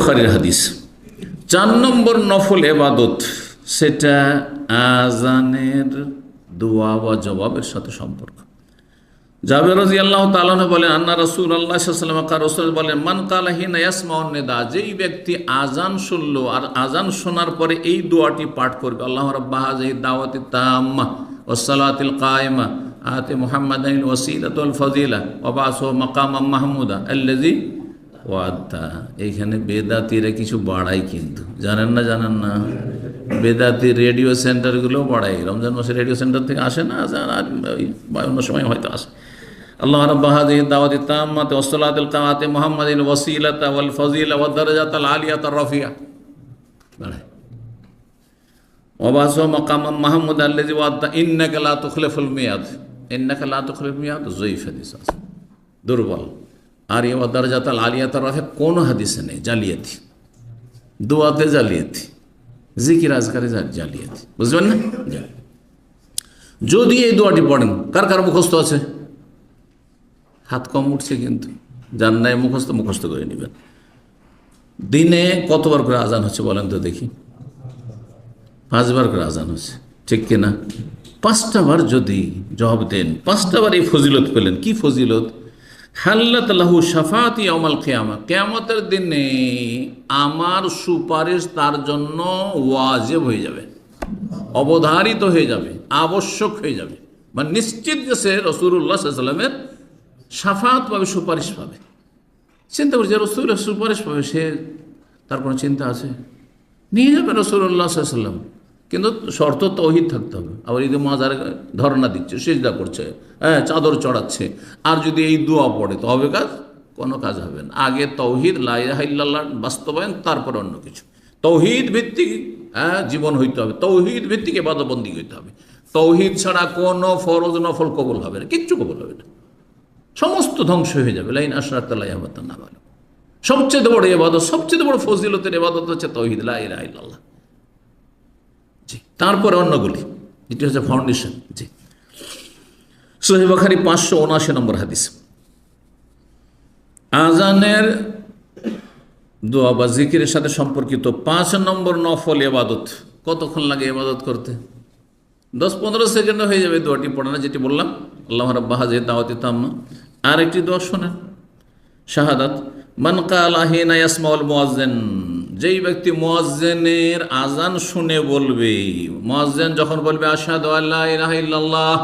বুখারীর হাদিস। 4 নম্বর নফল ইবাদত, সেটা আজানের দোয়া বা জবাবের সাথে সম্পর্ক। জাবের রাদিয়াল্লাহু তাআলা আনহু বলেন, আন্না রাসূলুল্লাহ সাল্লাল্লাহু আলাইহি ওয়াসাল্লাম রাসূল বলেন, মান কালা হিনা ইয়াসমাউন নিদা, যেই ব্যক্তি আজান শুনলো আর আজান শোনার পরে এই দোয়াটি পাঠ করবে, আল্লাহু রাব্বা হাযিহি দাওয়াতি তাম্মা ওয়াস সালাতিল কায়েমা আতি মুহাম্মাদানিল ওয়াসিলাতা ওয়াল ফাযিলা ওয়া বাসু মাকামাম মাহমুদা আল্লাযী ওয়াদা। এইখানে বেদাতিরা কিছু বাড়ায়, কিন্তু জানেন না বেদাতি রেডিও সেন্টারগুলো বাড়ায়। রমজান মাসে রেডিও সেন্টার থেকে আসে না, অন্য সময় হয়তো আসে। আল্লাহ রাব্বা হাযিহি দাওয়াতি তাম্মাতি ওয়াস সালাতিল কায়েমাতি মুহাম্মাদিল ওয়াসিলাতা ওয়াল ফাযিলা ওয়াদ দারাজাতাল আলিয়াতার রাফিয়া বাড়ায়। ওয়া বাসু মাকামাম মাহমুদা আল্লাযী ওয়াদা ইন্নাকা লা তুখলিফুল মিয়াদ, ইন্নাকা লা তুখলিফুল মিয়াদ যঈফ হাদিস আছে, দুর্বল। আর এই ওয়াদ দারাজাতাল আলিয়াতার রাফিয়া কোন হাদিসে নেই। জালিয়াতি, দোয়াতে জালিয়াতি, জিকির আজকারে জালিয়াতি, বুঝবেন না? যদি এই দোয়াটি পড়েন, কার মুখস্থ আছে? হাত কম উঠছে, কিন্তু যার নাই মুখস্থ করে নেবেন। দিনে কতবার করে আজান হচ্ছে বলেন তো দেখি? 5 বার করে আজান হচ্ছে, ঠিক কিনা? 5টা বার যদি জবাব দেন, 5টা বার এই ফজিলত পেলেন। কি ফজিলত? হাল্লাত লাহু শাফাআতি ইয়াউমাল কিয়ামা, কিয়ামতের দিনে আমার সুপারিশ তার জন্য ওয়াজিব হয়ে যাবে, অবধারিত হয়ে যাবে, আবশ্যক হয়ে যাবে। মানে নিশ্চিত যে সে রাসূলুল্লাহ সাল্লাল্লাহু আলাইহি ওয়াসাল্লামের শাফাআত পাবে, সুপারিশ পাবে। চিন্তা করছে রাসূলের সুপারিশ পাবে, সে তার কোনো চিন্তা আছে? নিয়ে যাবে রাসূলুল্লাহ সাল্লাল্লাহু আলাইহি ওয়াসাল্লাম, কিন্তু শর্ত তাওহীদ থাকতে হবে। আবার ঈদে মাজারে ধর্ণা দিচ্ছে, সিজদা করছে, চাদর চড়াচ্ছে, আর যদি এই দোয়া পড়ে তো হবে কাজ? কোনো কাজ হবে না। আগে তাওহীদ লা ইলাহা ইল্লাল্লাহ বাস্তবায়ন, তারপর অন্য কিছু। তাওহীদ ভিত্তিক জীবন হইতে হবে, তাওহীদ ভিত্তিক ইবাদত বন্দেগী হইতে হবে। তাওহীদ ছাড়া কোনো ফরজ নফল কবুল হবে না, কিচ্ছু কবুল হবে না, সমস্ত ধ্বংস হয়ে যাবে। লাইন আশরাকতা লা ইয়াহবাতান্না আমালুক। সবচেয়ে বড় ইবাদত, সবচেয়ে বড় ফজিলতের ইবাদত হচ্ছে তাওহীদ, লা ইলাহা ইল্লাল্লাহ। জি, তারপরে অন্যগুলি, এটি হচ্ছে ফাউন্ডেশন। জি, সহিহ বুখারী 579 নম্বর হাদিস। আজানের দোয়া বা জিকিরের সাথে সম্পর্কিত 5 নম্বর নফল ইবাদত। কতক্ষণ লাগে ইবাদত করতে? 10-15 সেকেন্ডে হয়ে যাবে দোয়াটি পড়ানো, যেটি বললাম, আল্লাহু রাব্বা হাযিহি দাওয়াতি তাম্মা। আর একটি দোয়া শোনেন, শাহাদাত। মান কালা হিনা ইয়াসমাউল মুয়াজ্জিন, যেই ব্যক্তি মুয়াজ্জিনের আজান শুনে বলবে, মুয়াজ্জিন যখন বলবে আশহাদু আল্লা ইলাহা ইল্লাল্লাহ,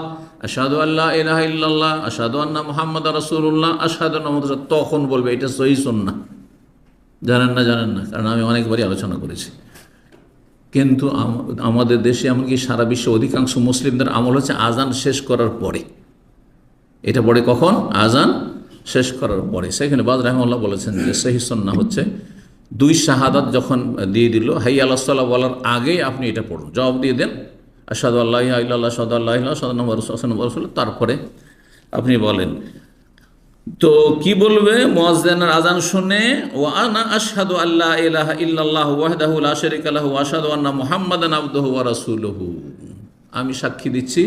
আশহাদু আল্লা ইলাহা ইল্লাল্লাহ, আশহাদু আন্না মুহাম্মাদার রাসূলুল্লাহ, আশহাদু আন্না মুহাম্মাদার রাসূলুল্লাহ, তখন বলবে। এটা সহিহ সুন্নাহ। জানেন না, কারণ আমি অনেকবারই আলোচনা করেছি। কিন্তু আমাদের দেশে, এমনকি সারা বিশ্বে অধিকাংশ মুসলিমদের আমল হচ্ছে আজান শেষ করার পরে। এটা পড়ে কখন? আজান শেষ করার পরে। সেখানে বাজ রাহিমাহুল্লাহ বলেছেন যে সহিহ সুন্নাহ হচ্ছে 2 শাহাদাত যখন দিয়ে দিল, হাইয়া আলাস সালাহ বলার আগেই আপনি এটা পড়ুন, জবাব দিয়ে দেন আশহাদু আল্লা ইলাহা ইল্লাল্লাহ, আশহাদু আল্লা ইলাহা ইল্লাল্লাহ, আশহাদু আন্না মুহাম্মাদার রাসূলুল্লাহ, তারপরে আপনি বলেন। তো কি বলবে? মুয়াজ্জিনের আজান শুনে, ওয়া আনা আশহাদু আল্লা ইলাহা ইল্লাল্লাহ ওয়াহদাহু লা শারীকা লাহু ওয়া আশহাদু আন্না মুহাম্মাদান আবদুহু ওয়া রাসূলুহু, আমি সাক্ষী দিচ্ছি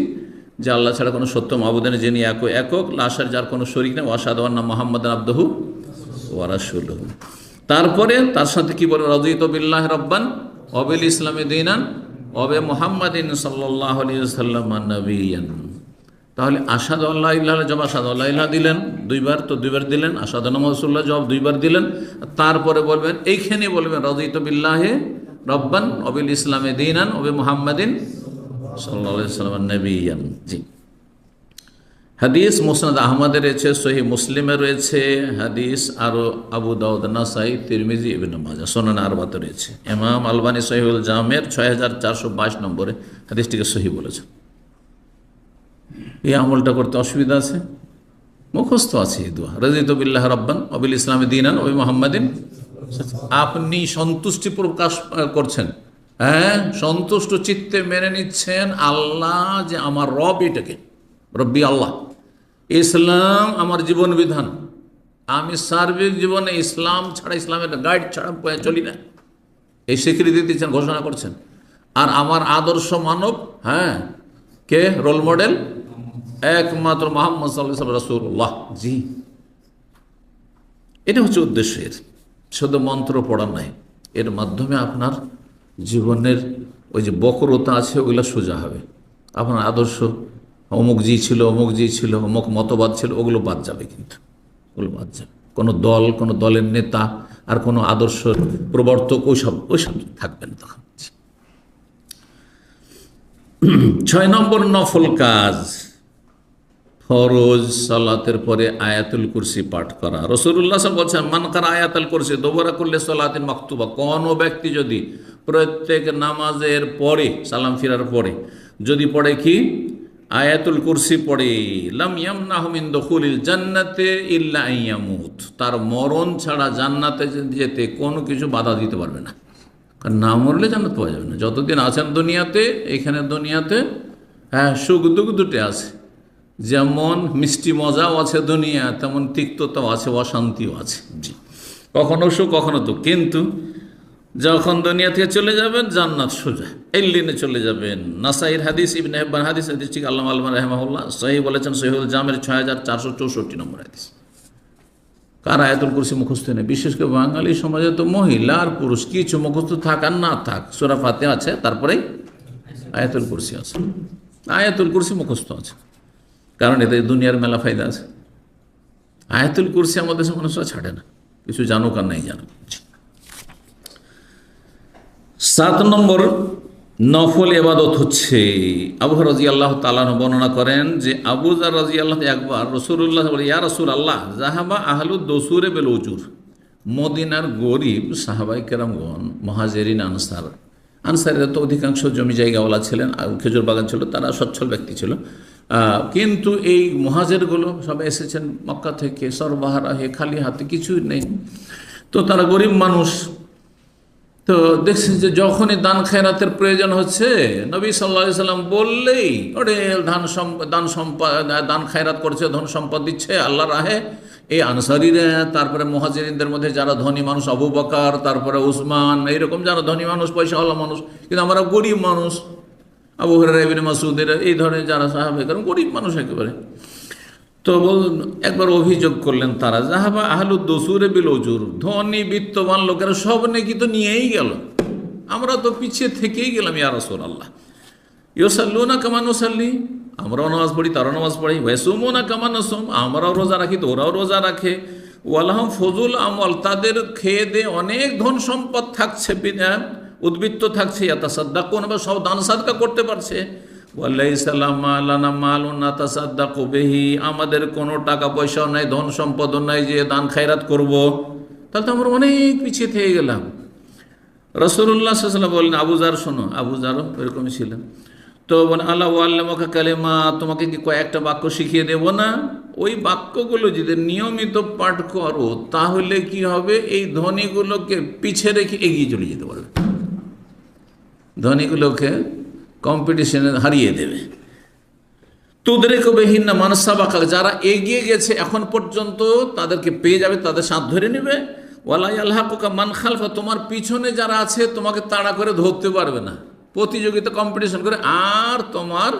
যে আল্লাহ ছাড়া কোনো সত্য মাবুদ নেই, যিনি একক, লা শারীকা, যার কোনো শরীক নেই, ওয়া আশহাদু আন্না মুহাম্মাদান আবদুহু ওয়া রাসূলুহু। তারপরে তার সাথে কি বলবে? রাদিতু বিল্লাহি রাব্বান ওয়া বিল ইসলামি দীনান ওয়া বি মুহাম্মাদিন সাল্লাল্লাহু আলাইহি ওয়াসাল্লাম নাবিয়্যান। তাহলে আশহাদু আল্লা ইলাহা ইল্লাল্লাহ জবাব আশহাদু আল্লা ইলাহা দিলেন 2 বার, তো 2 বার দিলেন। আশহাদু আন্না মুহাম্মাদার রাসূলুল্লাহ জবাব 2 বার দিলেন। তারপরে বলবেন, এইখানে বলবেন রাদিতু বিল্লাহি রাব্বান ওয়া বিল ইসলামি দীনান ওয়া বি মুহাম্মাদিন সাল্লাল্লাহু আলাইহি ওয়াসাল্লাম নাবিয়্যান। জি, হাদিস মুসনাদ আহমদে রয়েছে, সহিহ মুসলিমে রয়েছে হাদিস, আরও আবু দাউদ, নাসাই, তিরমিজি, ইবনে মাজাহ, সুনান আরবাতে রয়েছে। ইমাম আলবানী সহিহুল জামের 6422 নম্বরে হাদিসটিকে সহিহ বলেছেন। এই আমলটা করতে অসুবিধা আছে? মুখস্থ আছে এই দোয়া, রাদিতু বিল্লাহি রাব্বান ওয়া বিল ইসলামি দীনান ওয়া বি মুহাম্মাদিন। আপনি সন্তুষ্টি প্রকাশ করছেন, সন্তুষ্ট চিত্তে মেনে নিচ্ছেন আল্লাহ যে আমার রব, এটাকে রব্বি আল্লাহ, ইসলাম আমার জীবন বিধান, আমি সার্বিক জীবনে ইসলাম ছাড়া, ইসলামের গাইড ছাড়া চলি না, এই স্বীকৃতি দিচ্ছেন, ঘোষণা করছেন। আর আমার আদর্শ মানব, কে? রোল মডেল একমাত্র মুহাম্মদ সাল্লাল্লাহু আলাইহি ওয়াসাল্লাম রাসূলুল্লাহ। জি, এটা হচ্ছে উদ্দেশ্যের। শুধু মন্ত্র পড়া নাই, এর মাধ্যমে আপনার জীবনের ওই যে বক্রতা আছে ওগুলো সোজা হবে। আপনার আদর্শ অমুক জি ছিল, অমুক জি ছিল, অমুক মতবাদ ছিল, ওগুলো বাদ যাবে, কিন্তু ওগুলো বাদ যাবে। কোনো দল, কোনো দলের নেতা আর কোনো আদর্শ প্রবর্তক ওইসব থাকবেন তখন। 6 নম্বর নফল কাজ, ফরজ সালাতের পরে আয়াতুল কুরসি পাঠ করা। রাসূলুল্লাহ সাল্লাল্লাহু আলাইহি ওয়াসাল্লাম বলছেন, মান কারা আয়াতুল কুরসি দুবরা কুল্লি সালাতিন মাকতুবা, কোনো ব্যক্তি যদি প্রত্যেক নামাজের পরে সালাম ফিরার পরে যদি পড়ে কি আয়াতুল কুরসি পড়ে, লাম ইয়ামনাহু মিন দুখুলিল জান্নাতি ইল্লা আইয়ামুত, তার মরণ ছাড়া জান্নাতে যেতে কোনো কিছু বাধা দিতে পারবে না। কারণ না মরলে জান্নাত পাওয়া যাবে না। যতদিন আছেন দুনিয়াতে, এখানে দুনিয়াতে হ্যাঁ সুখ দুঃখ দুটো আছে, যেমন মিষ্টি মজাও আছে দুনিয়া, তেমন তিক্ততাও আছে, অশান্তিও আছে। জি, কখনো সুখ কখনো দুঃখ, কিন্তু যখন দুনিয়া থেকে চলে যাবেন জান্নাত সোজা এল্লিনে চলে যাবেন। নাসাইর হাদিস, ইবনে হিব্বান হাদিস, হাদিসটি আল্লামা আলবানী রাহিমাহুল্লাহ সহিহ বলেছেন, সহিহুল জামের 6464 নম্বর হাদিস। কার আয়াতুল কুরসি মুখস্থ নেই, বিশেষ করে বাঙালি সমাজে তো মহিলা আর পুরুষ কিছু মুখস্থ থাক আর না থাক, সূরা ফাতিহা আছে, তারপরে আয়াতুল কুরসি আছে, আয়াতুল কুরসি মুখস্থ আছে, কারণ এতে দুনিয়ার মেলা ফায়দা আছে। আয়াতুল কুরসি আমাদের দেশে মানুষরা ছাড়ে না, কিছু জানুক আর নাই জানুক। 7 নম্বর নফল ইবাদত হচ্ছে, আবু হুরায়রা রাদিয়াল্লাহু তাআলা বর্ণনা করেন যে আবু যার রাদিয়াল্লাহু একবার রাসূলুল্লাহ বলে, ইয়া রাসূলুল্লাহ যাহাবা আহলুদ দুসুরে বিল উজুর, মদিনার গরিব সাহাবায়ে কেরামগণ, মুহাজিরিন আনসারীরা তো অধিকাংশ জমি জায়গাওয়ালা ছিলেন, খেজুর বাগান ছিল, তারা সচ্ছল ব্যক্তি ছিল। কিন্তু এই মুহাজিরগুলো সবাই এসেছেন মক্কা থেকে সরবাহারা হয়ে, খালি হাতে, কিছুই নেই। তো তারা গরিব মানুষ, তো দেখছেন যে যখনই দান খেরাতের প্রয়োজন হচ্ছে, নবী সাল্লাল্লাহু আলাইহি সাল্লাম বললেই ওরে দান খেরাত করছে, ধন সম্পদ দিচ্ছে আল্লাহর রাহে। এই আনসারীরা, তারপরে মুহাজিরিনদের মধ্যে যারা ধনী মানুষ, আবু বকর, তারপরে উসমান, এইরকম যারা ধনী মানুষ, পয়সাওয়ালা মানুষ, কিন্তু আমরা গরিব মানুষ, আবু হুরায়রা, ইবনে মাসউদের, এই ধরনের যারা সাহাবায়ে কেরাম গরিব মানুষ একেবারে। তো একবার অভিযোগ করলেন তারা, যাহাবা আহলুদ দুসুরে বিল উজুর, ধনী বিত্তবান লোকেরা সব নাকি তো নিয়েই গেল, আমরা তো পিছিয়ে থেকেই গেলাম। ইয়া রাসূলুল্লাহ, ইউসাল্লুনা কামা নুসাল্লি, আমরাও নামাজ পড়ি, তারাও নামাজ পড়ি, ওয়াসুমুনা কামা নাসুম, আমরাও রোজা রাখি তো ওরাও রোজা রাখে, ওয়ালাহুম ফজুল আমল, তাদের খেয়ে দে অনেক ধন সম্পদ থাকছে, উদ্বৃত্ত থাকছে, ইয়াতাসাদ্দাকুন, সব দান সাদকা করতে পারছে। ওয়ালাইসা লানা মালুন নাতাসাদ্দাকু বিহি, আমাদের কোনো টাকা পয়সাও নাই, ধন সম্পদও নাই যে দান খায়রাত করব, তাহলে তো আমরা অনেক পিছিয়ে থেকে গেলাম। রাসূলুল্লাহ সাল্লাল্লাহু আলাইহি ওয়াসাল্লাম বললেন, আবু যার শোনো, আবু যারও এরকমই ছিলেন। তো বলেন, আল্লাহ ওয়াল্লামাকা কালিমা, তোমাকে কি কয়েকটা বাক্য শিখিয়ে দেব না? ওই বাক্যগুলো যদি নিয়মিত পাঠ করো, তাহলে কি হবে, এই ধনীগুলোকে পিছে রেখে এগিয়ে চলে যেতে পারবে, ধনীগুলোকে কম্পিটিশনে হারিয়ে দেবে। তুদরিকু বিহিন্না মান সাবাকা, যারা এগিয়ে গেছে এখন পর্যন্ত তাদেরকে পেয়ে যাবে, তাদের সাথ ধরে নেবে। ওয়ালা ইয়ালহাকুকা মান খালফা, তোমার পিছনে যারা আছে তোমাকে তাড়া করে ধরতে পারবে না, প্রতিযোগিতা কম্পিটিশন করে আর তোমার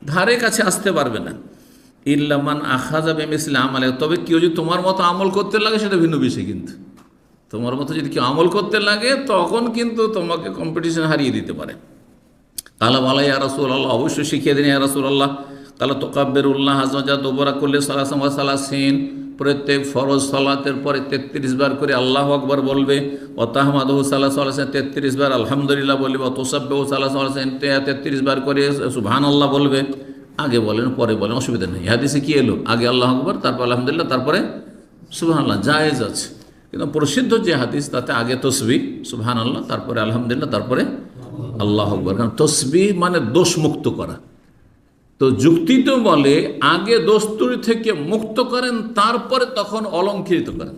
ধারে কাছে আসতে পারবে না। ইল্লা মান আখাযা বিমিসলি আমালে, তবে কেউ যদি তোমার মতো আমল করতে লাগে সেটা ভিন্ন বিষয়, কিন্তু তোমার মতো যদি কেউ আমল করতে লাগে তখন কিন্তু তোমাকে কম্পিটিশন হারিয়ে দিতে পারে। কালা বলা, ইয়া রাসূলুল্লাহ, অবশ্যই শিখিয়ে দিন ইয়া রাসূলুল্লাহ। কালা তুকাব্বিরুল্লাহ আযজা ওয়া জাল্লা দুবরা কুল্লি সালাসান ওয়া সালাসিন, প্রত্যেক ফরজ সালাতের পরে 33 বার করে আল্লাহু আকবার বলবে, ও তাহমাদুহু সালাসান 33 বার আলহামদুলিল্লাহ বলবে, ও তুসাব্বিহু সালাসান 33 বার করে সুবহানাল্লাহ বলবে। আগে বলেন পরে বলেন, অসুবিধা নেই। হাদিসে কি এলো, আগে আল্লাহু আকবার, তারপর আলহামদুলিল্লাহ, তারপরে সুবহানাল্লাহ, জায়েজ আছে। কিন্তু প্রসিদ্ধ যে হাদিস তাতে আগে তসবিহ সুবহানাল্লাহ, তারপরে আলহামদুলিল্লাহ, তারপরে আল্লাহু আকবার। কারণ তসবিহ মানে দোষ মুক্ত করা, তো যুক্তি তো বলে আগে দোষ ত্রুটি থেকে মুক্ত করেন, তারপরে তখন অলঙ্কৃত করেন।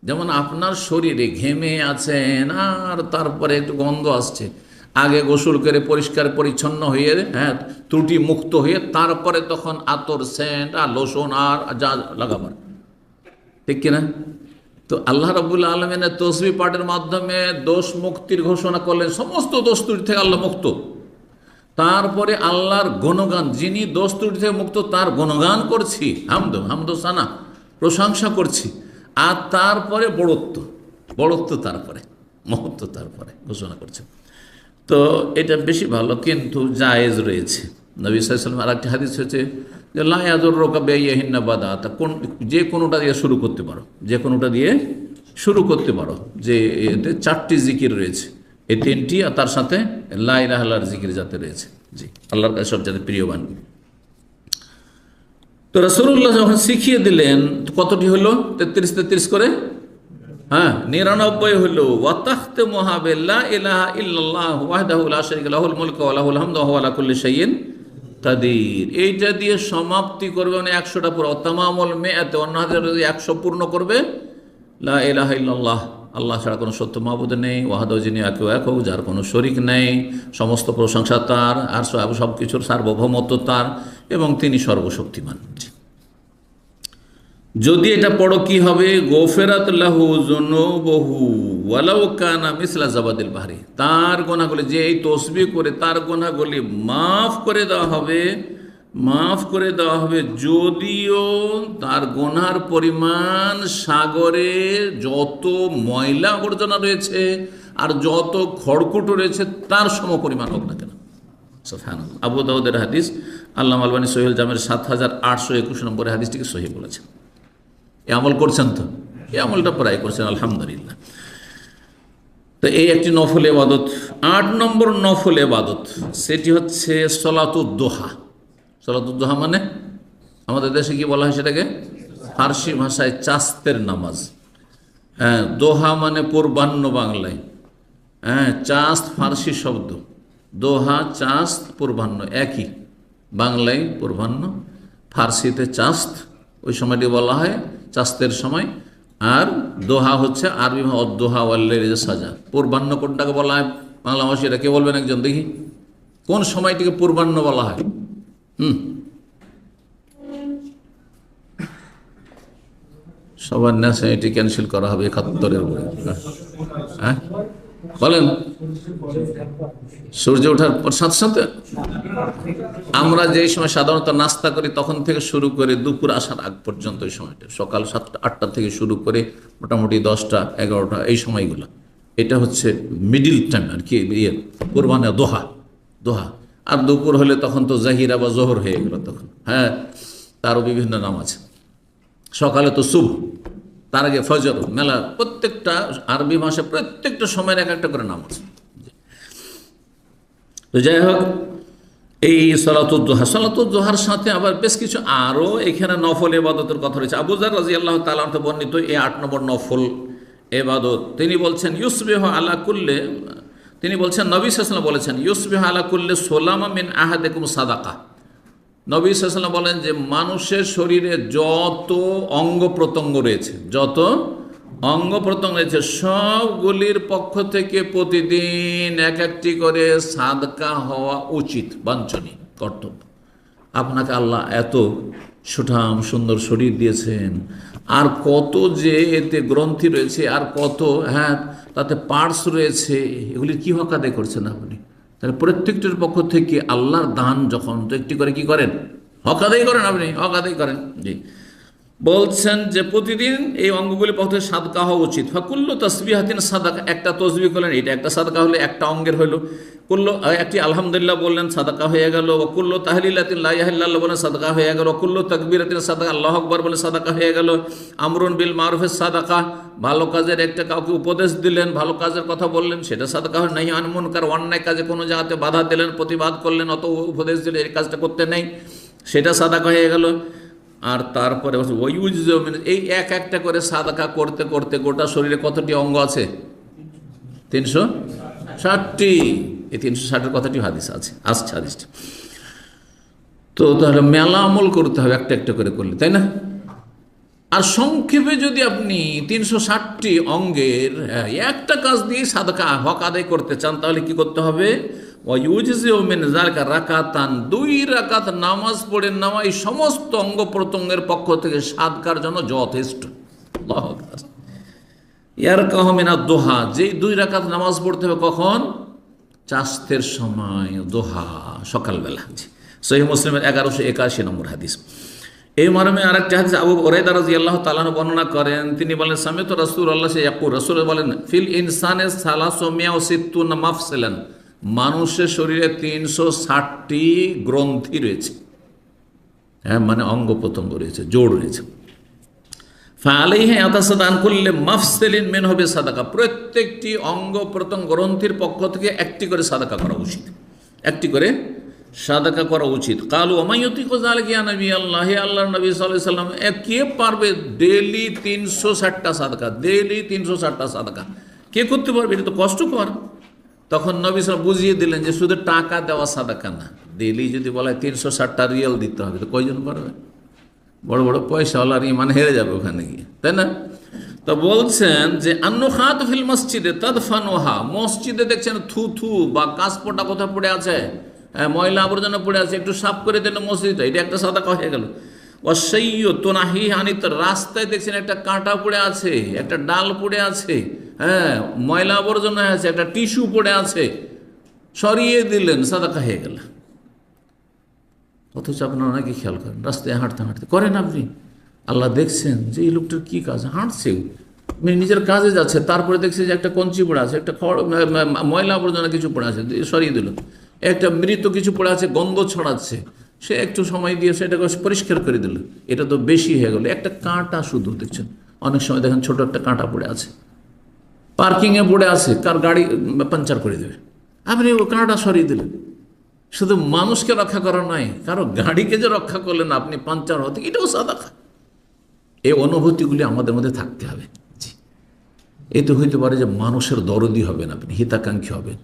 যেমন আপনার শরীরে ঘেমে আছেন আর তারপরে একটু গন্ধ আসছে, আগে গোসল করে পরিষ্কার পরিচ্ছন্ন হয়ে, হ্যাঁ, ত্রুটি মুক্ত হয়ে, তারপরে তখন আতর, সেন্ট আর লোশন আর যা লাগাবার, ঠিক কিনা? তো আল্লাহ রাব্বুল আলামিনের তসবিহ পাঠের মাধ্যমে দোষ মুক্তির ঘোষণা করলেন, সমস্ত দোষ ত্রুটি থেকে আল্লাহ মুক্ত। তারপরে আল্লাহর গুণগান, যিনি দোষ ত্রুটি থেকে মুক্ত তার গুণগান করছি, হামদ সানা, প্রশংসা করছি। আর তারপরে বড়ত্ব, বড়ত্ব তারপরে, মহত্ব তারপরে ঘোষণা করছেন। তো এটা বেশি ভালো, কিন্তু জায়েজ রয়েছে। নবী সাল্লাল্লাহু আলাইহি ওয়াসাল্লাম আর একটি হাদিস হচ্ছে যে লা ইয়াদুররুকা বিআইয়িহিন্না বাদাআতা, যে কোনোটা দিয়ে শুরু করতে পারো, যে কোনোটা দিয়ে শুরু করতে পারো। যে এতে 4টি জিকির রয়েছে, এই 3টি, আর তার সাথে লা ইলাহা ইল্লাল্লাহর জিকির যাতে রয়েছে। জি, আল্লাহর কাছে সবচেয়ে প্রিয়বান। তো রাসূলুল্লাহ যখন শিখিয়ে দিলেন, কতটি হলো? 33 করে, হ্যাঁ 99 হলো। ওয়াতাখতামুহা বিলা ইলাহা ইল্লাল্লাহ ওয়াহদাহু লা শারীকা লাহুল মুলকু ওয়া লাহুল হামদু ওয়া হুয়া আলা কুল্লি শাইইন কাদির। এইটা দিয়ে সমাপ্তি করবে, মানে 100টা পুরো তামামুল মিআত, অন্য হাজার 100 পূর্ণ করবে। লা ইলাহা ইল্লাল্লাহ, আল্লাহ ছাড়া কোনো সত্য মাবুদ নেই, ওয়াহদাহু, যিনি একে একক, যার কোনো শরীক নেই, সমস্ত প্রশংসা তার, আর সব কিছুর সার্বভৌমত্ব তার, এবং তিনি সর্বশক্তিমান। যদি এটা পড়ো কি হবে? গোফেরাত লাহু যুনুবহু ওয়ালাউ কানা মিসলা জাবাদিল বাহরি, তার গুনাহগুলি, যে এই তসবিহ করে তার গুনাহগুলি মাফ করে দেওয়া হবে, মাফ করে দেওয়া হবে, যদিও তার গুনার পরিমাণ সাগরে যত ময়লা আবর্জনা রয়েছে আর যত খড়কুটো রয়েছে তার সমপরিমাণ হোক না কেন। সুবহানাল্লাহ। আবু দাউদের হাদিস, আল্লামা আলবানী সহিহুল জামের 7821 নম্বরে হাদিসটিকে সহিহ বলেছেন। এ আমল করছেন তো? এই আমলটা প্রায় করছেন, আলহামদুলিল্লাহ। তো এই একটি নফল ইবাদত। 8 নম্বর নফল ইবাদত, সেটি হচ্ছে সলাতুদ দোহা। সলাতুদ দোহা মানে আমাদের দেশে কি বলা হয় সেটাকে? ফার্সি ভাষায় চাস্তের নামাজ। হ্যাঁ, দোহা মানে পূর্বাহ্ন বাংলায়। হ্যাঁ, চাস্ত ফার্সি শব্দ, দোহা চাস্ত পূর্বাহ্ন একই, বাংলায় পূর্বাহ্ন, ফার্সিতে চাস্ত। ওই সময়টি বলা হয় চাস্তের সময়। আর দোহা হচ্ছে আরবি দোহা ওয়াল্লাইলি সাজা। পূর্বাহ্ন কোনটাকে বলা হয় বাংলা ভাষায়? এটা কে বলবেন একজন দেখি, কোন সময়টিকে পূর্বাহ্ন বলা হয়? সবার নেশা এটি ক্যান্সেল করা হবে 71-এর উপরে। হ্যাঁ বলেন, সূর্য ওঠার পর সাথে সাথে। আমরা যেই সময় সাধারণত নাস্তা করি তখন থেকে শুরু করে দুপুর আসার আগ পর্যন্ত, এই সময়টা সকাল 7টা-8টা থেকে শুরু করে মোটামুটি 10টা 11টা, এই সময়গুলো, এটা হচ্ছে মিডিল টাইম আর কি, কুরবানি দোহা। দোহা আর দুপুর হলে তখন তো জাহিরা বা জোহর হয়ে গেল তখন। হ্যাঁ, তারও বিভিন্ন নাম আছে। সকালে তো শুভ, তার আগে ফজর, মেলা, প্রত্যেকটা আরবি ভাষায় প্রত্যেকটা সময়ের এক একটা করে নাম আছে। তো যাই হোক, এই সলাতুদ দোহা, সলাতুদ দোহার সাথে আবার বেশ কিছু আরও এখানে নফল ইবাদতের কথা রয়েছে। আবু যার রাদিয়াল্লাহু তাআলা আনহু বর্ণিত এই 8 নম্বর নফল ইবাদত, তিনি বলছেন ইউসবিহু আলা কুল্লি, তিনি বলছেন নবী সাল্লাল্লাহু আলাইহি ওয়াসাল্লাম বলেছেন ইউসবিহু আলা কুল্লি সুলামা মিন আহাদিকুম সাদাকা। নবী সাল্লাল্লাহু আলাইহি ওয়াসাল্লাম বলেন যে মানুষের শরীরে যত অঙ্গ প্রত্যঙ্গ রয়েছে, যত অঙ্গ প্রত্যঙ্গ রয়েছে, সবগুলির পক্ষ থেকে প্রতিদিন এক একটি করে সাদকা হওয়া উচিত, বাঞ্ছনীয়, কর্তব্য। আপনাকে আল্লাহ এত সুঠাম সুন্দর শরীর দিয়েছেন, আর কত যে এতে গ্রন্থি রয়েছে, আর কত, হ্যাঁ, তাতে পার্টস রয়েছে, এগুলির কি হক আদায় করছেন আপনি? তাহলে প্রত্যেকটির পক্ষ থেকে আল্লাহর দান যখন, তো একটি করে কি করেন? হক আদায় করেন, আপনি হক আদায় করেন। জি, বলছেন যে প্রতিদিন এই অঙ্গগুলির পক্ষ থেকে সাদকা হওয়া উচিত। ফাকুল্লু তাসবিহাতিন সাদাকা, একটা তসবিহ করলেন, এটা একটা সাদকা হলে একটা অঙ্গের হইল। কুল্লু, একটি আলহামদুলিল্লাহ বললেন, সাদাকা হয়ে গেল। কুল্লু তাহলিলাতিন লা ইলাহা ইল্লাল্লাহ বলেন, সাদাকা হয়ে গেল। কুল্লু তাকবীরাতিন সাদাকা, আল্লাহু আকবার বলে সাদাকা হয়ে গেল। আমরুন বিল মারুফের সাদাকা, ভালো কাজের একটা কাউকে উপদেশ দিলেন, ভালো কাজের কথা বললেন, সেটা সাদাকা হয়। নাহি আনিল মুনকার, অন্যায় কাজে কোনো জায়গাতে বাধা দিলেন, প্রতিবাদ করলেন, অত উপদেশ দিলেন এই কাজটা করতে নেই, সেটা সাদাকা হয়ে গেল। আর তারপরে এই এক একটা করে সাদাকা করতে করতে গোটা শরীরে কতটি অঙ্গ আছে? 360টি। এই 360-এর কথাটি হাদিস আছে, আসছে হাদিসটি। তো তাহলে মেলা আমল করতে হবে একটা একটা করে করলে, তাই না? আর সংক্ষেপে যদি আপনি 360টি অঙ্গের একটা কাজ দিয়ে সাদকা হক আদায় করতে চান, তাহলে কি করতে হবে? রাকাতান, 2 রাকাত নামাজ পড়ে নেওয়া এই সমস্ত অঙ্গ প্রত্যঙ্গের পক্ষ থেকে সাদকার জন্য যথেষ্ট। ইয়ার কাহমিনা দোহা, যেই 2 রাকাত নামাজ পড়তে হবে কখন? চাস্তের সময়, দোহা, সকালবেলা। সহিহ মুসলিমের 1181 নম্বর হাদিস। এই মর্মে আরেকটা হাদিস আবু হুরায়রা রাদিয়াল্লাহু তাআলা আনহু বর্ণনা করেন, তিনি বলেন সামিতু রাসূলুল্লাহ ইয়াকুল, রাসূল বলেন ফিল ইনসানে সালাসুমিয়া ওয়া সিত্তুনা মাফসালান, মানুষের শরীরে 360টি গ্রন্থি রয়েছে, হ্যাঁ মানে অঙ্গ প্রত্যঙ্গ রয়েছে, জোড় রয়েছে। ফালাইহি আতাসাদান কুল্লি মাফসালিন মিন হবে সাদাকা, প্রত্যেকটি অঙ্গ প্রত্যঙ্গ গ্রন্থির পক্ষ থেকে একটি করে সাদাকা করা উচিত, একটি করে সাদাকা করা উচিত। কালু ওমাইয়ুতিকু যালিকা ইয়া নবী আল্লাহ, হে আল্লাহর নবী সাল্লাল্লাহু আলাইহি সাল্লাম, কে পারবে ডেইলি 360টা সাদাকা, ডেইলি 360টা সাদাকা কে করতে পারবে? এটা তো কষ্টকর। তখন নবী সাল্লাল্লাহু বুঝিয়ে দিলেন যে শুধু টাকা দেওয়া সাদাকা না, ডেইলি যদি বলা হয় 360টা রিয়াল দিতে হবে, তো কয়জন পারবে? বড় বড় পয়সাওয়ালার ইমান হেরে যাবে ওখানে গিয়ে, তাই না? তো বলছেন যে আন্নুখাত ফিল মসজিদে তাদফানুহা, মসজিদে দেখছেন থুথু বা কাঁচপোটা কোথাও পড়ে আছে, ময়লা আবর্জনা পড়ে আছে, একটু সাফ করে দিল মসজিদটা, এটা একটা সাদাকা হয়ে গেল। অসহ্য তোনাহি হানিত, রাস্তায় দেখছেন একটা কাঁটা পড়ে আছে, একটা ডাল পড়ে আছে, হ্যাঁ ময়লা আবর্জনা আছে, একটা টিস্যু পড়ে আছে, সরিয়ে দিলেন, সাদাকা হয়ে গেল। অথচ আপনারা অনেকে খেয়াল করেন, রাস্তায় হাঁটতে হাঁটতে করেন আপনি, আল্লাহ দেখছেন যে এই লোকটার কী কাজ, হাঁটছে নিজের কাজে যাচ্ছে, তারপরে দেখছে যে একটা কঞ্চি পড়ে আছে, একটা ময়লা আবর্জনা কিছু পড়ে আছে, সরিয়ে দিল, একটা মৃত কিছু পড়ে আছে, গন্ধ ছড়াচ্ছে, সে একটু সময় দিয়ে সেটাকে পরিষ্কার করে দিল, এটা তো বেশি হয়ে গেল। একটা কাঁটা শুধু দেখছেন, অনেক সময় দেখেন ছোট একটা কাঁটা পড়ে আছে, পার্কিংয়ে পড়ে আছে, কার গাড়ি পাঞ্চার করে দেবে, আপনি ও কাঁটা সরিয়ে দিলেন। শুধু মানুষকে রক্ষা করা নয়, কারো গাড়িকে যে রক্ষা করলেন আপনি পাঞ্চার হতে, এটাও সাদাকা। এই অনুভূতিগুলি আমাদের মধ্যে থাকতে হবে। এই তো হইতে পারে যে মানুষের দরদি হবেন আপনি, হিতাকাঙ্ক্ষী হবেন।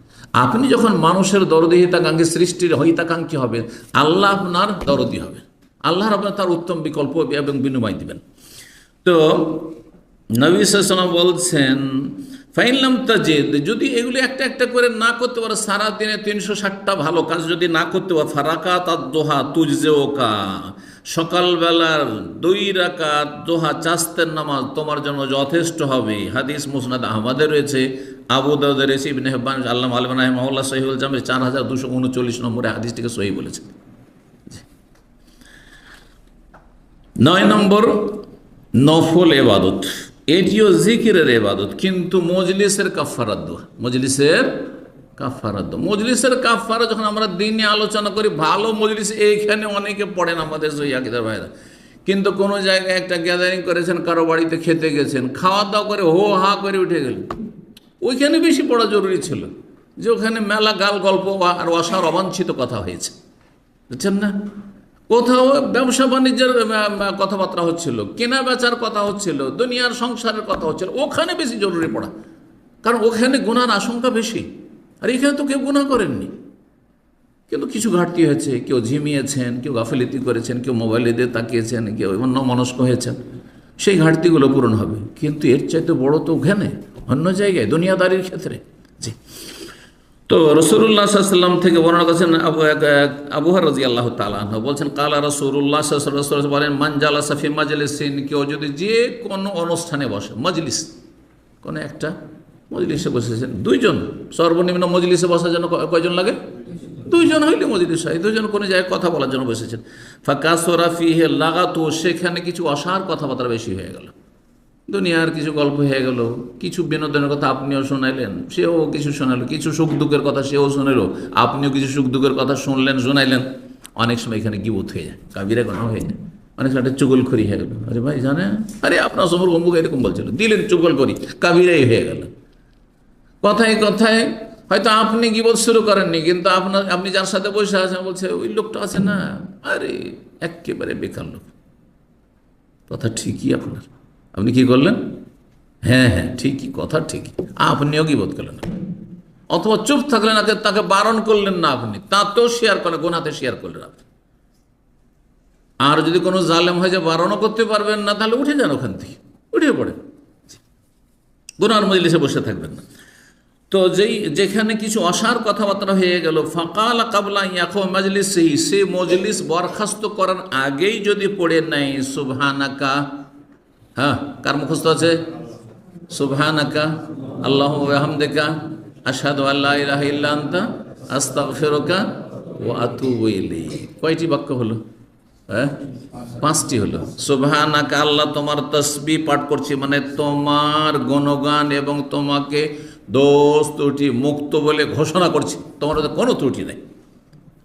আপনি যখন মানুষের দরদি হিতাকাঙ্ক্ষী, সৃষ্টির হিতাকাঙ্ক্ষী হবেন, আল্লাহ আপনার দরদি হবেন, আল্লাহর আপনার তার উত্তম বিকল্প এবং বিনিময় দিবেন। তো নবী সাল্লাল্লাহু আলাইহি ওয়াসাল্লাম বলছেন ফাইনলাম তাজিদ, যদি এগুলি একটা একটা করে না করতে পারো, সারাদিনে 360টা ভালো কাজ যদি না করতে পারো, ফারাকাত আদ-দুহা তুজজিউকা, সকালবেলার 2 রাকাত দোহা চাস্তের নামাজ তোমার জন্য যথেষ্ট হবে। হাদিস মুসনাদ আহমদে রয়েছে, আবু দাউদে রয়েছে, ইবনে হিব্বান আল্লামা আলবানী রাহিমাহুল্লাহ সহিহুল জামি 4239 নম্বরে হাদিসটিকে সহিহ বলেছেন। 9 নম্বর নফল ইবাদত, এটিও জিকিরের ইবাদত, কিন্তু মজলিসের কাফারাত দোয়া, মজলিসের কাফারাত দোয়া। মজলিসের কাফারা যখন আমরা দিনে আলোচনা করি, ভালো মজলিস এইখানে অনেকে পড়েন আমাদের সহিদের ভাইরা, কিন্তু কোনো জায়গায় একটা গ্যাদারিং করেছেন, কারো বাড়িতে খেতে গেছেন, খাওয়া দাওয়া করে হো হা করে উঠে গেলেন, ওইখানে বেশি পড়া জরুরি ছিল, যে ওখানে মেলা গাল গল্প আর অসার অবাঞ্ছিত কথা হয়েছে, বুঝছেন না? কোথাও ব্যবসা বাণিজ্যের কথাবার্তা হচ্ছিল, কেনা বেচার কথা হচ্ছিল, দুনিয়ার সংসারের কথা হচ্ছিল, ওখানে বেশি জরুরি পড়া, কারণ ওখানে গুনার আশঙ্কা বেশি, আর এখানে তো কেউ গুনাহ করেননি, কিন্তু কিছু ঘাটতি হয়েছে, কেউ ঝিমিয়েছেন, কেউ গাফিলতি করেছেন, কেউ মোবাইলে দিয়ে তাকিয়েছেন, কেউ অন্যমনস্ক হয়েছেন, সেই ঘাটতিগুলো পূরণ হবে। কিন্তু এর চাইতে বড় তো ওখানে অন্য জায়গায় দুনিয়াদারির ক্ষেত্রে। জি, তো রাসূলুল্লাহ সাল্লাল্লাহু আলাইহি ওয়াসাল্লাম থেকে বর্ণনা করেছেন আবু হুরায়রা রাদিয়াল্লাহু তাআলা আনহু বলছেন, কালা রাসূলুল্লাহ সাল্লাল্লাহু আলাইহি ওয়াসাল্লাম বলেন, মান জালাসা ফি মাজলিসিন, কেউ যদি যে কোনো অনুষ্ঠানে বসে, মজলিস কোনো একটা মজলিসে বসেছেন, 2 জন, সর্বনিম্ন মজলিসে বসার জন্য কয়জন লাগে? 2 জন হইলে মজলিস হয়, 2 জন কোনো জায়গায় কথা বলার জন্য বসেছেন। ফাকাসরা ফিহি লাগাতু, সেখানে কিছু অসার কথাবার্তা বেশি হয়ে গেল, দুনিয়ার কিছু গল্প হয়ে গেল, কিছু বিনোদনের কথা আপনিও শোনাইলেন, সেও কিছু শোনালো, কিছু সুখ দুঃখের কথা সেও শোনালো, আপনিও কিছু সুখ দুঃখের কথা শুনলেন, শোনাইলেন। অনেক সময় এখানে গীবত হয়ে যায়, কাবিরা গুনাহ হয়ে যায়, অনেক সময় একটা চুগলখড়ি হয়ে গেল, আরে ভাই জানেন, আরে আপনার সমর অমুক এরকম বলছিল, দিলেন চুগলখড়ি, কাবিরাই হয়ে গেল। কথায় কথায় হয়তো আপনি গীবত শুরু করেননি, কিন্তু আপনি যার সাথে বসে আছেন বলছে, ওই লোকটা আছে না, আরে একেবারে বেকার লোক। কথা ঠিকই আপনার, আপনি কি করলেন? হ্যাঁ হ্যাঁ ঠিকই, কথা ঠিকই, আপনিও গীবত করলেন না, অথবা চুপ থাকলেন, তাকে বারণ করলেন না আপনি, তাতেও শেয়ার করলেন, গুনাতে শেয়ার করলেন আপনি। আর যদি কোনো জালেম হয় যে বারণও করতে পারবেন না, তাহলে উঠে যান ওখান থেকে, উঠে পড়েন, গুনার মজলিসে বসে থাকবেন না। তো যেখানে কিছু অসার কথাবার্তা হয়ে গেল, ফাকাল কাবলা ইয়াখু মাজলিসি, সে মজলিস বরখাস্ত করার আগেই যদি পড়ে নাই সুবহানাকা, হ্যাঁ কার মুখস্থ আছে? সুবহানাকা আল্লাহু ওয়া বিহামদিকা আশহাদু আল্লা ইলাহা ইল্লা আনতা আস্তাগফিরুকা ওয়া আতুবু ইলাইক। কয়টি বাক্য হলো? হ্যাঁ, 5টি হলো। সুবহানাকা, আল্লাহ তোমার তসবিহ পাঠ করছি, মানে তোমার গুণগান এবং তোমাকে দোষ ত্রুটি মুক্ত বলে ঘোষণা করছি। তোমার কোনো ত্রুটি নেই।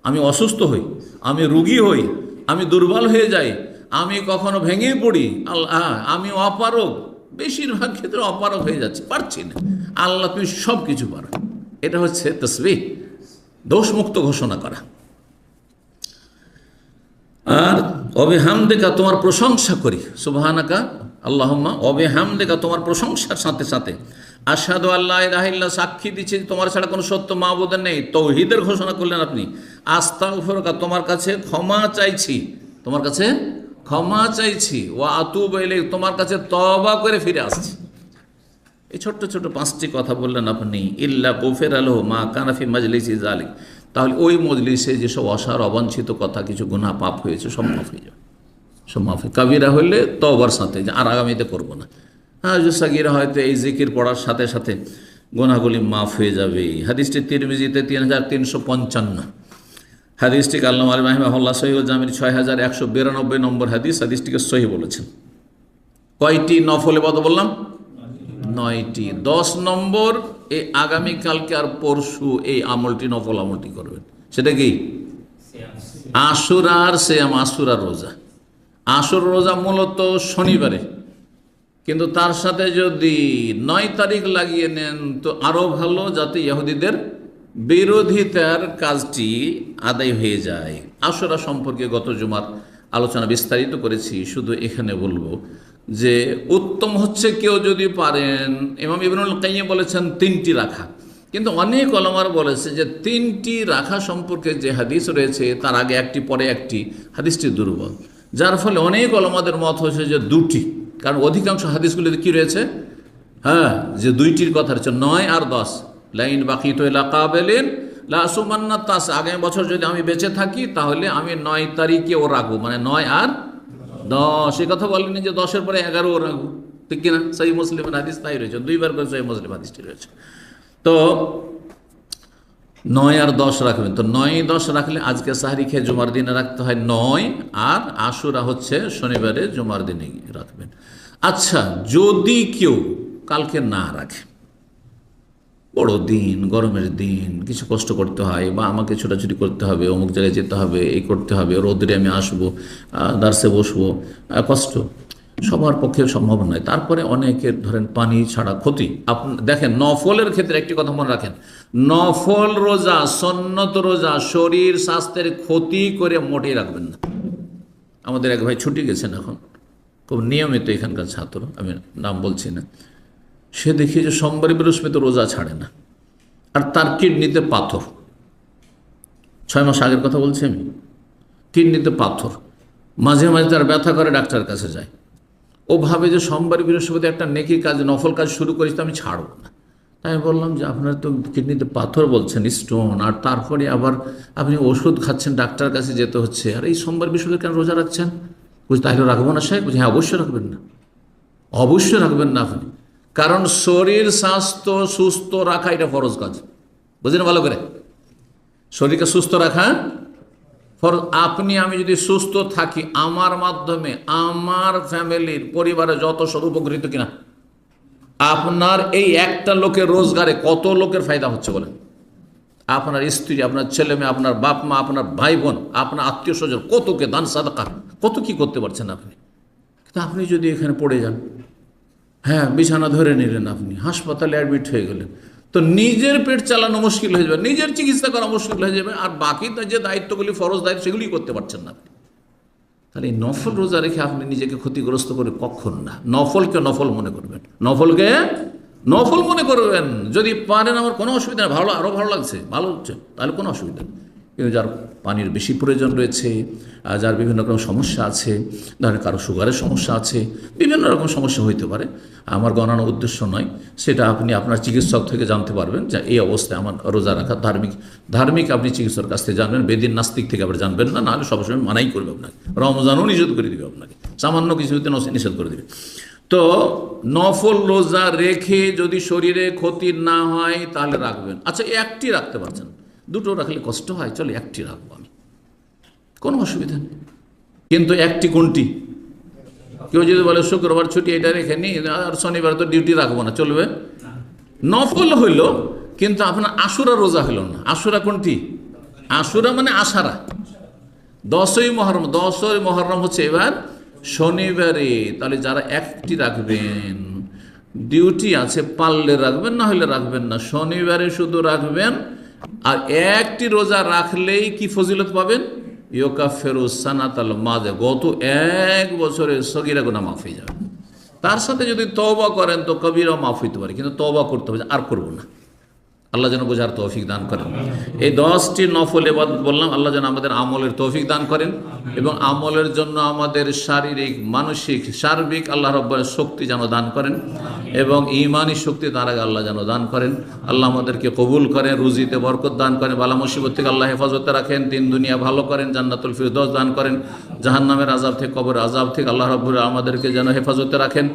আমি অসুস্থ হই, আমি রুগী হই, আমি দুর্বল হয়ে যাই, আমি কখনো ভেঙে পড়ি, আল্লাহ আমি অপারগ, বেশিরভাগ ক্ষেত্রে অপারগ হয়ে যাচ্ছে, পারছি না। আল্লাহ তুমি সব কিছু পারো। এটা হচ্ছে তাসবিহ, দোষমুক্ত ঘোষণা করা। আর অবিহামদিকা, তোমার প্রশংসা করি। সুবহানাকা আল্লাহুম্মা অবিহামদিকা, তোমার প্রশংসার সাথে সাথে আশহাদু আল্লা ইলাহা ইল্লা, সাক্ষী দিচ্ছি তোমার ছাড়া কোনো সত্য মাবুদ নেই, তৌহিদের ঘোষণা করলেন আপনি। আস্তাগফিরুকা, তোমার কাছে ক্ষমা চাইছি, তোমার কাছে ক্ষমা চাইছি। ওয়া আতুবু ইলাইক, তোমার কাছে তওবা করে ফিরে আসছি। এই ছোট্ট ছোট্ট 5টি কথা বললেন আপনি। ইল্লা গুফিরা লাহু মা কানা ফি মাজলিসি যালিক, তাহলে ওই মজলিসে যেসব অসার অবাঞ্ছিত কথা, কিছু গুনাহ পাপ হয়েছে, সব মাফ হয়ে যাবে, সব মাফ। কাবিরা হইলে তওবার সাথে, যে আর আগামীতে করব না। হ্যাঁ, যে সাগীরা হয়তো এই জিকির পড়ার সাথে সাথে গুনাহগুলি মাফ হয়ে যাবে। হাদিসটি তিরমিজিতে 3355, হাদিসটিকে আল্লামা আলী রাহিমাহুল্লাহ সহিহুল জামির 6192 নম্বর হাদিস, হাদিসটিকে সহিহ বলেছেন। কয়টি নফল ইবাদত বললাম? 9টি। 10 নম্বর, এই আগামীকালকে আর পরশু এই আমলটি, নফল আমলটি করবেন। সেটা কি? আশুরার সিয়াম, আশুরার রোজা। আশুর রোজা মূলত শনিবারে, কিন্তু তার সাথে যদি 9 তারিখ লাগিয়ে নেন তো আরও ভালো, যাতে ইহুদিদের বিরোধিতার কাজটি আদায় হয়ে যায়। আশুরা সম্পর্কে গত জুমার আলোচনা বিস্তারিত করেছি, শুধু এখানে বলবো যে উত্তম হচ্ছে কেউ যদি পারেন, ইমাম ইবনুল কাইয়্যিম বলেছেন 3টি রাখা, কিন্তু অনেক ওলামার বলেছে যে 3টি রাখা সম্পর্কে যে হাদিস রয়েছে তার আগে একটি পরে একটি, হাদিসটি দুর্বল, যার ফলে অনেক ওলামাদের মত হয়েছে যে 2টি। কারণ অধিকাংশ হাদিসগুলিতে কি রয়েছে? হ্যাঁ, যে 2টির কথা রয়েছে, 9 আর 10। লাইন বাকিত ইলা কাবিলিন লা আসুমান্না তাস, আগামী বছর যদি আমি বেঁচে থাকি তাহলে আমি 9 তারিখে ও রাখবো, মানে 9 আর 10। এই কথা বলেনি যে 10-এর পরে 11 ও রাখবো, ঠিক কিনা? সহিহ মুসলিমের হাদিস তাই রয়েছে, 2বার করে সহিহ মুসলিম হাদিসটি রয়েছে। তো 9 আর 10 রাখবেন। তো 9-10 রাখলে আজকে সাহরি খেয়ে জুমার দিনে রাখতে হয় 9, আর আশুরা হচ্ছে শনিবারে জুমার দিনে রাখবেন। আচ্ছা, যদি কেউ কালকে না রাখে, বড় দিন, গরমের দিন, কিছু কষ্ট করতে হয়, বা আমাকে ছোটাছুটি করতে হবে, অমুক জায়গায় যেতে হবে, এই করতে হবে, রোদরে আমি আসবো, দার্সে বসবো, কষ্ট সবার পক্ষে সম্ভব নয়। তারপরে অনেকের ধরেন পানি ছাড়া ক্ষতি। আপনি দেখেন, নফলের ক্ষেত্রে একটি কথা মনে রাখেন, নফল রোজা, সন্নত রোজা শরীর স্বাস্থ্যের ক্ষতি করে মোটেই রাখবেন না। আমাদের এক ভাই ছুটি গেছেন, এখন খুব নিয়মিত এখানকার ছাত্র, আমি নাম বলছি না, সে দেখি যে সোমবার বৃহস্পতি রোজা ছাড়ে না, আর তার কিডনিতে পাথর। 6 মাস আগের কথা বলছি আমি। কিডনিতে পাথর, মাঝে মাঝে তার ব্যথা করে, ডাক্তারের কাছে যায়। ও ভাবে যে সোমবার বৃহস্পতি একটা নেকি কাজ, নফল কাজ শুরু করেছি, তো আমি ছাড়বো না। তাই আমি বললাম যে আপনার তো কিডনিতে পাথর বলছেন, স্টোন, আর তারপরে আবার আপনি ওষুধ খাচ্ছেন, ডাক্তারের কাছে যেতে হচ্ছে, আর এই সোমবার বৃহস্পতি কেন রোজা রাখছেন? বুঝি তাহলে রাখবো না সাহেব? বুঝি হ্যাঁ, অবশ্যই রাখবেন না, অবশ্যই রাখবেন না আপনি। কারণ শরীর স্বাস্থ্য সুস্থ রাখা এটা ফরজ কাজ, বুঝলেন ভালো করে? শরীরকে সুস্থ রাখা ফরজ। আপনি আমি যদি সুস্থ থাকি, আমার মাধ্যমে আমার ফ্যামিলির পরিবারে যত সব উপকৃত কিনা? আপনার এই একটা লোকের রোজগারে কত লোকের ফায়দা হচ্ছে বলেন? আপনার স্ত্রী, আপনার ছেলে মেয়ে, আপনার বাপ মা, আপনার ভাই বোন, আপনার আত্মীয় স্বজন, কতকে দান সাদাকা, কত কি করতে পারছেন আপনি। কিন্তু আপনি যদি এখানে পড়ে যান, হ্যাঁ, বিছানা ধরে নিলেন, আপনি হাসপাতালে অ্যাডমিট হয়ে গেলেন, তো নিজের পেট চালানো মুশকিল হয়ে যাবে, নিজের চিকিৎসা করা মুশকিল হয়ে যাবে, আর বাকি যে দায়িত্বগুলি, ফরজ দায়িত্ব, সেগুলি করতে পারছেন না আপনি। তাহলে এই নফল রোজা রেখে আপনি নিজেকে ক্ষতিগ্রস্ত করে কখন না। নফলকে নফল মনে করবেন, নফলকে নফল মনে করবেন। যদি পারেন, আমার কোনো অসুবিধা নেই, ভালো, আরও ভালো লাগছে, ভালো হচ্ছে, তাহলে কোনো অসুবিধা নেই। কিন্তু যার পানির বেশি প্রয়োজন রয়েছে, যার বিভিন্ন রকম সমস্যা আছে, ধরেন কারো সুগারের সমস্যা আছে, বিভিন্ন রকম সমস্যা হইতে পারে, আমার গণানোর উদ্দেশ্য নয়, সেটা আপনি আপনার চিকিৎসক থেকে জানতে পারবেন যে এই অবস্থায় আমার রোজা রাখা ধার্মিক আপনি চিকিৎসকের কাছ থেকে জানবেন, বেদিন নাস্তিক থেকে আবার জানবেন না, নাহলে সবসময় মানাই করবে আপনাকে, রমজানও নিষেধ করে দিবে আপনাকে, সামান্য কিছুতে নিষেধ করে দেবে। তো নফল রোজা রেখে যদি শরীরে ক্ষতি না হয় তাহলে রাখবেন। আচ্ছা, একটি রাখতে পারছেন, 2টো রাখলে কষ্ট হয়, চলে একটি রাখবো আমি, কোনো অসুবিধা নেই। কিন্তু একটি কোনটি? কেউ যদি বলে শুক্রবার ছুটি, এটা রেখে নি, আর শনিবার তো ডিউটি রাখবো না, চলবে? নফল হইল, কিন্তু আপনার আশুরা রোজা হইল না। আশুরা কোনটি? আশুরা মানে আশারা, 10ই মহরম হচ্ছে এবার শনিবারে। তাহলে যারা একটি রাখবেন, ডিউটি আছে, পারলে রাখবেন, না হলে রাখবেন না, শনিবারে শুধু রাখবেন। আর একটি রোজা রাখলেই কি ফজিলত পাবেন? ইউকাফিরু সানাতাল মাযিয়া, গত 1 বছরের সগীরা গুনাহ মাফ হয়ে যাবে। তার সাথে যদি তওবা করেন তো কবিরাও মাফ হইতে পারে, কিন্তু তওবা করতে হবে, আর করব না। আল্লাহ যেন বোঝার তৌফিক দান করেন। এই 10টি নফল ইবাদত বললাম, আল্লাহ যেন আমাদের আমলের তৌফিক দান করেন, এবং আমলের জন্য আমাদের শারীরিক, মানসিক, সার্বিক আল্লাহ রাব্বুল শক্তি যেন দান করেন, এবং ঈমানি শক্তি তার আগে আল্লাহ যেন দান করেন। আল্লাহ আমাদেরকে কবুল করেন, রুজিতে বরকত দান করেন, বালা মুসিবত থেকে আল্লাহ হেফাজতে রাখেন, দিন দুনিয়া ভালো করেন, জান্নাতুল ফিরদৌস দান করেন, জাহান্নামের আযাব থেকে, কবরের আযাব থেকে আল্লাহ রাব্বুল আমাদেরকে যেন হেফাজতে রাখেন।